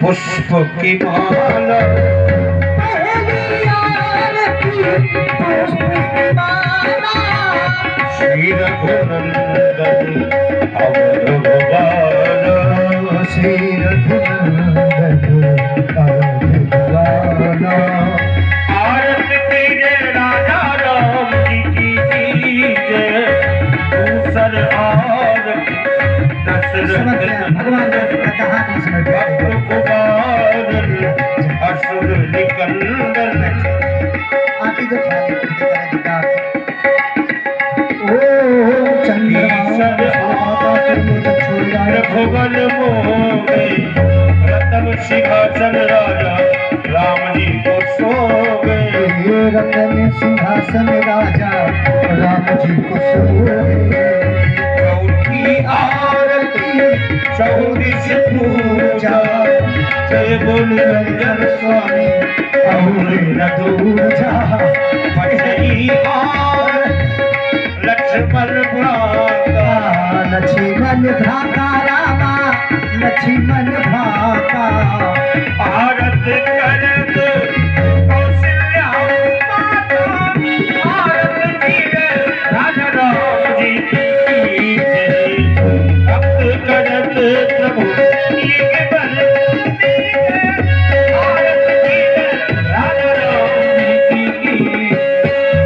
पुष्प की माला श्री रघुनंदन अवर भगवान श्री रघुनंदन अवर भगवान। आरती कीजिए राजा राम जी की जय। दूसर आरती दशरथ भगवान असुर निकंदन। आरती तो भुवन मोहे रतन सिंहासन राजा राम जी को सो गए। रतन सिंहासन राजा राम जी को सो गए। चौथी आरती चौदिश पूजा जय बोल रंजन स्वामी और न दूजा। पहली आर लक्ष्मण भ्राता लक्ष्मण भ्राता रामा लक्ष्मण भ्राता। भारत करत कौशल्या माता भारत वीर राजा राम जी की जय। भक्त करत प्रभु लिख बल भारत वीर राजा राम जी की।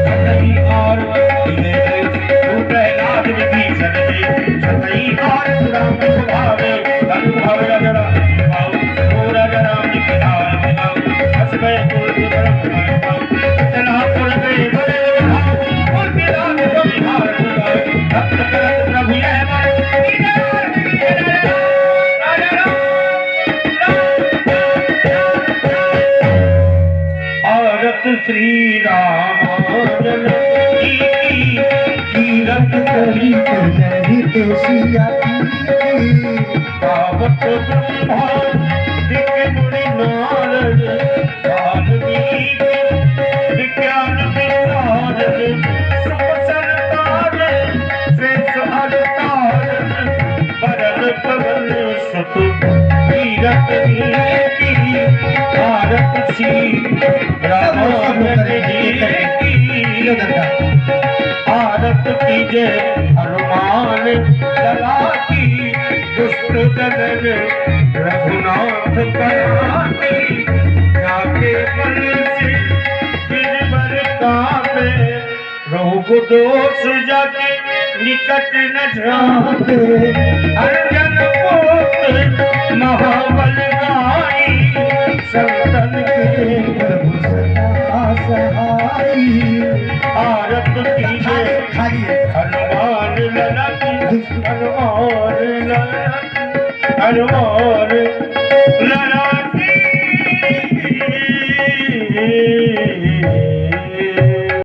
सतई और प्रहलाद विभीषण सतई और राम भावे धनु भव रजरा भाव पूरा राम जी के नाम गाओ। हस गए पुरुष परम भाव इतना पुर गए बड़े भाव और के नाम को बिहार गाओ। भक्त करत प्रभु यह मन श्री राम कीरत करी लहित सिया पावक ब्रह्मा दिक मुनि नारद वाल्मीकि विज्ञान विशारद सुख संतान शेष अवतार बरन पवन सुत कीरत की भारत श्री भारत की जय हनुमान लला की दुष्ट दलन रघुनाथ कराती। जाके बल से गिरवर कापे रोग दोष जाके निकट न जाते। अर्जन पोत महाबल गाई संतन के प्रभु सदा सहाई। भारत की जय हनुमान लला की हनुमान लला हनुमान